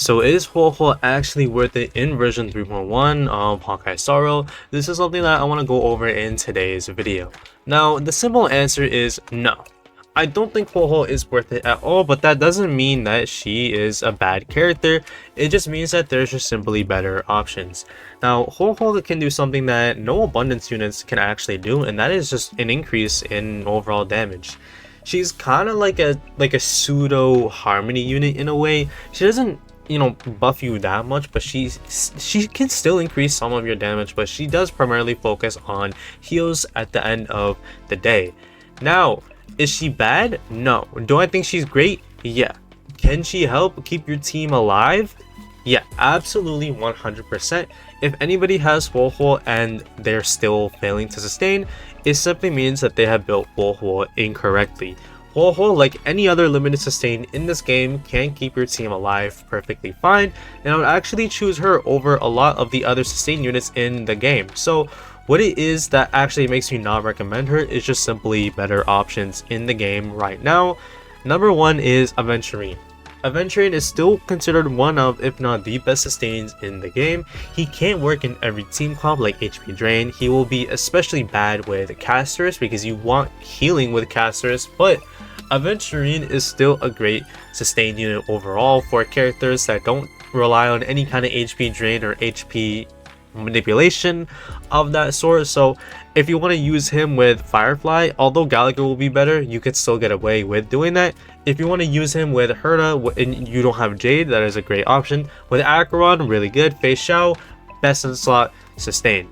So is Huohuo actually worth it in version 3.1 of Honkai Sorrow? This is something that I want to go over in today's video. Now, the simple answer is no. I don't think Huohuo is worth it at all, but that doesn't mean that she is a bad character. It just means that there's just simply better options. Now, Huohuo can do something that no abundance units can actually do, and that is just an increase in overall damage. She's kind of like a pseudo harmony unit in a way. She doesn't buff you that much, but she can still increase some of your damage, but she does primarily focus on heals at the end of the day. Now, is she bad? No. Do I think she's great? Yeah. Can she help keep your team alive? Yeah, absolutely 100%. If anybody has Huohuo and they're still failing to sustain, it simply means that they have built Huohuo incorrectly. Huohuo, like any other limited sustain in this game, can keep your team alive perfectly fine, and I would actually choose her over a lot of the other sustain units in the game. So what it is that actually makes me not recommend her is just simply better options in the game right now. Number one is Aventurine. Aventurine is still considered one of, if not the best sustains in the game. He can't work in every team comp like HP Drain. He will be especially bad with casters because you want healing with casters, but Aventurine is still a great sustain unit overall for characters that don't rely on any kind of HP drain or HP manipulation of that sort. So if you want to use him with Firefly, although Gallagher will be better, you could still get away with doing that. If you want to use him with Herta and you don't have Jade, that is a great option. With Acheron, really good. Fei Xiao, best in slot, sustain.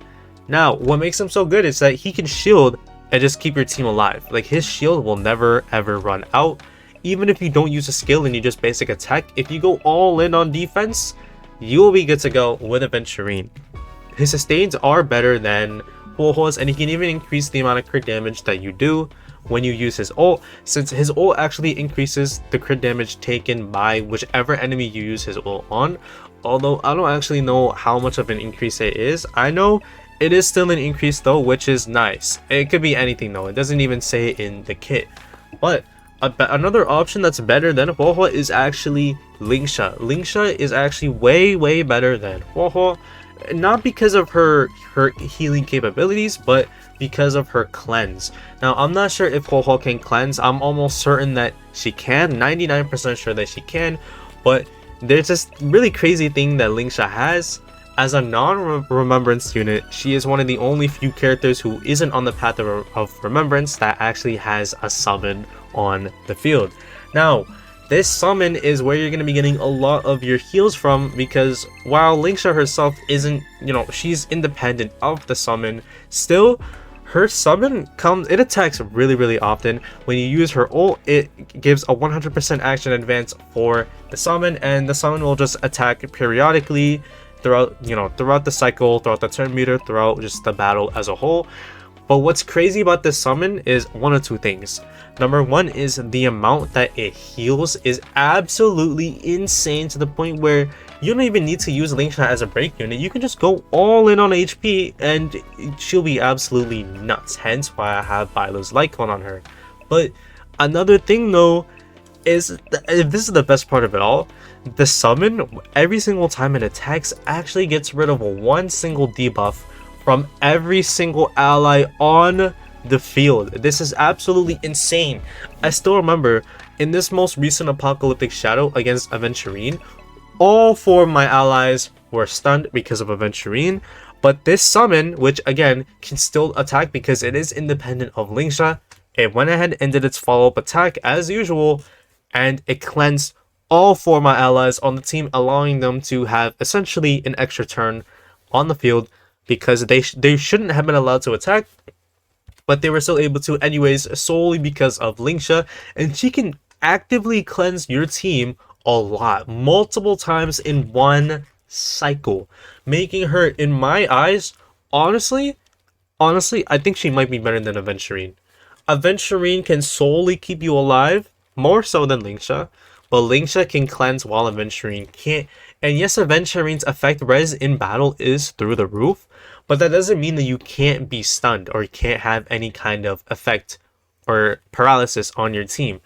Now, what makes him so good is that he can shield and just keep your team alive. Like, his shield will never ever run out. Even if you don't use a skill and you just basic attack, if you go all in on defense, you will be good to go with Aventurine. His sustains are better than Huohuo's, and he can even increase the amount of crit damage that you do when you use his ult, since his ult actually increases the crit damage taken by whichever enemy you use his ult on. Although I don't actually know how much of an increase it is. I know it is still an increase though, which is nice. It could be anything though, it doesn't even say it in the kit. But another option that's better than Huohuo is actually Lingsha. Lingsha is actually way better than Huohuo. Not because of her healing capabilities, but because of her cleanse. Now, I'm not sure if Huohuo can cleanse. I'm almost certain that she can, 99% sure that she can, but there's this really crazy thing that Lingsha has. As a non-remembrance unit, she is one of the only few characters who isn't on the path of remembrance that actually has a summon on the field. Now, this summon is where you're going to be getting a lot of your heals from, because while Lingsha herself isn't, she's independent of the summon, still her summon it attacks really often. When you use her ult, it gives a 100% action advance for the summon, and the summon will just attack periodically throughout the cycle, throughout the turn meter, throughout just the battle as a whole. But what's crazy about this summon is one of two things. Number one is the amount that it heals is absolutely insane, to the point where you don't even need to use Lingsha as a break unit. You can just go all in on HP and she'll be absolutely nuts. Hence why I have Bilo's Lycon on her. But another thing though is, this is the best part of it all, the summon, every single time it attacks, actually gets rid of one single debuff from every single ally on the field. This is absolutely insane. I still remember in this most recent Apocalyptic Shadow against Aventurine, all 4 of my allies were stunned because of Aventurine, but this summon, which again can still attack because it is independent of Lingsha, it went ahead and did its follow-up attack as usual, and it cleansed all 4 of my allies on the team, allowing them to have essentially an extra turn on the field, because they shouldn't have been allowed to attack, but they were still able to anyways, solely because of Lingsha. And she can actively cleanse your team a lot, multiple times in one cycle, making her, in my eyes, honestly, I think she might be better than Aventurine. Aventurine can solely keep you alive, more so than Lingsha, but Lingsha can cleanse while Aventurine can't. And yes, Aventurine's effect res in battle is through the roof, but that doesn't mean that you can't be stunned or you can't have any kind of effect or paralysis on your team.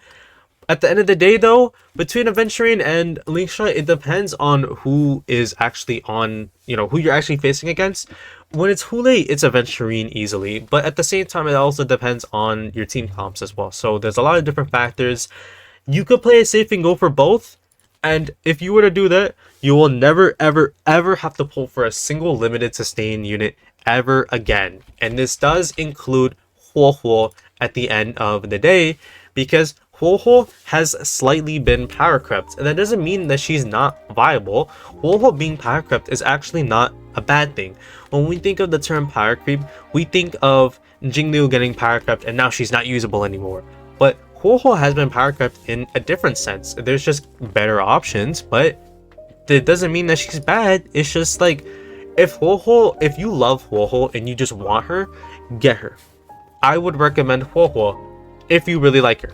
At the end of the day though, between Aventurine and Lingsha, it depends on who is actually on, who you're actually facing against. When it's Huohuo, it's Aventurine easily, but at the same time, it also depends on your team comps as well. So there's a lot of different factors. You could play it safe and go for both, and if you were to do that, you will never, ever, ever have to pull for a single limited sustain unit ever again. And this does include Huohuo at the end of the day, because Huohuo has slightly been power crept, and that doesn't mean that she's not viable. Huohuo being power crept is actually not a bad thing. When we think of the term power creep, we think of Jingliu getting power crept and now she's not usable anymore. But Huohuo has been power crept in a different sense. There's just better options, but it doesn't mean that she's bad. It's just like, if you love Huohuo and you just want her, get her. I would recommend Huohuo if you really like her.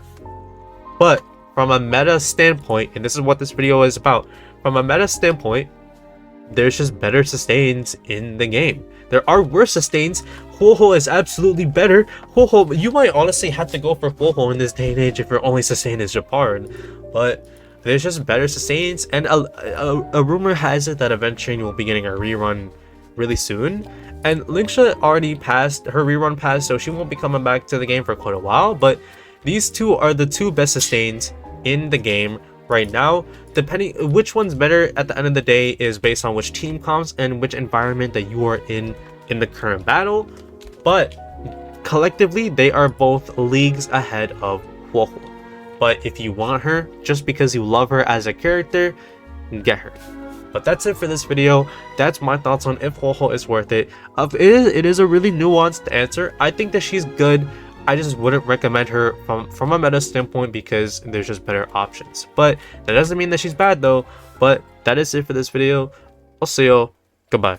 But from a meta standpoint, and this is what this video is about, from a meta standpoint, there's just better sustains in the game. There are worse sustains. Huohuo is absolutely better. Huohuo, you might honestly have to go for Huohuo in this day and age if your only sustain is Japard. But there's just better sustains, and a rumor has it that Aventurine will be getting a rerun really soon. And Lingsha already passed her rerun pass, so she won't be coming back to the game for quite a while. But these two are the two best sustains in the game right now. Depending which one's better at the end of the day is based on which team comps and which environment that you are in the current battle. But collectively, they are both leagues ahead of Huohuo. But if you want her, just because you love her as a character, get her. But that's it for this video. That's my thoughts on if Huohuo is worth it. It is a really nuanced answer. I think that she's good. I just wouldn't recommend her from a meta standpoint because there's just better options. But that doesn't mean that she's bad though. But that is it for this video. I'll see you. Goodbye.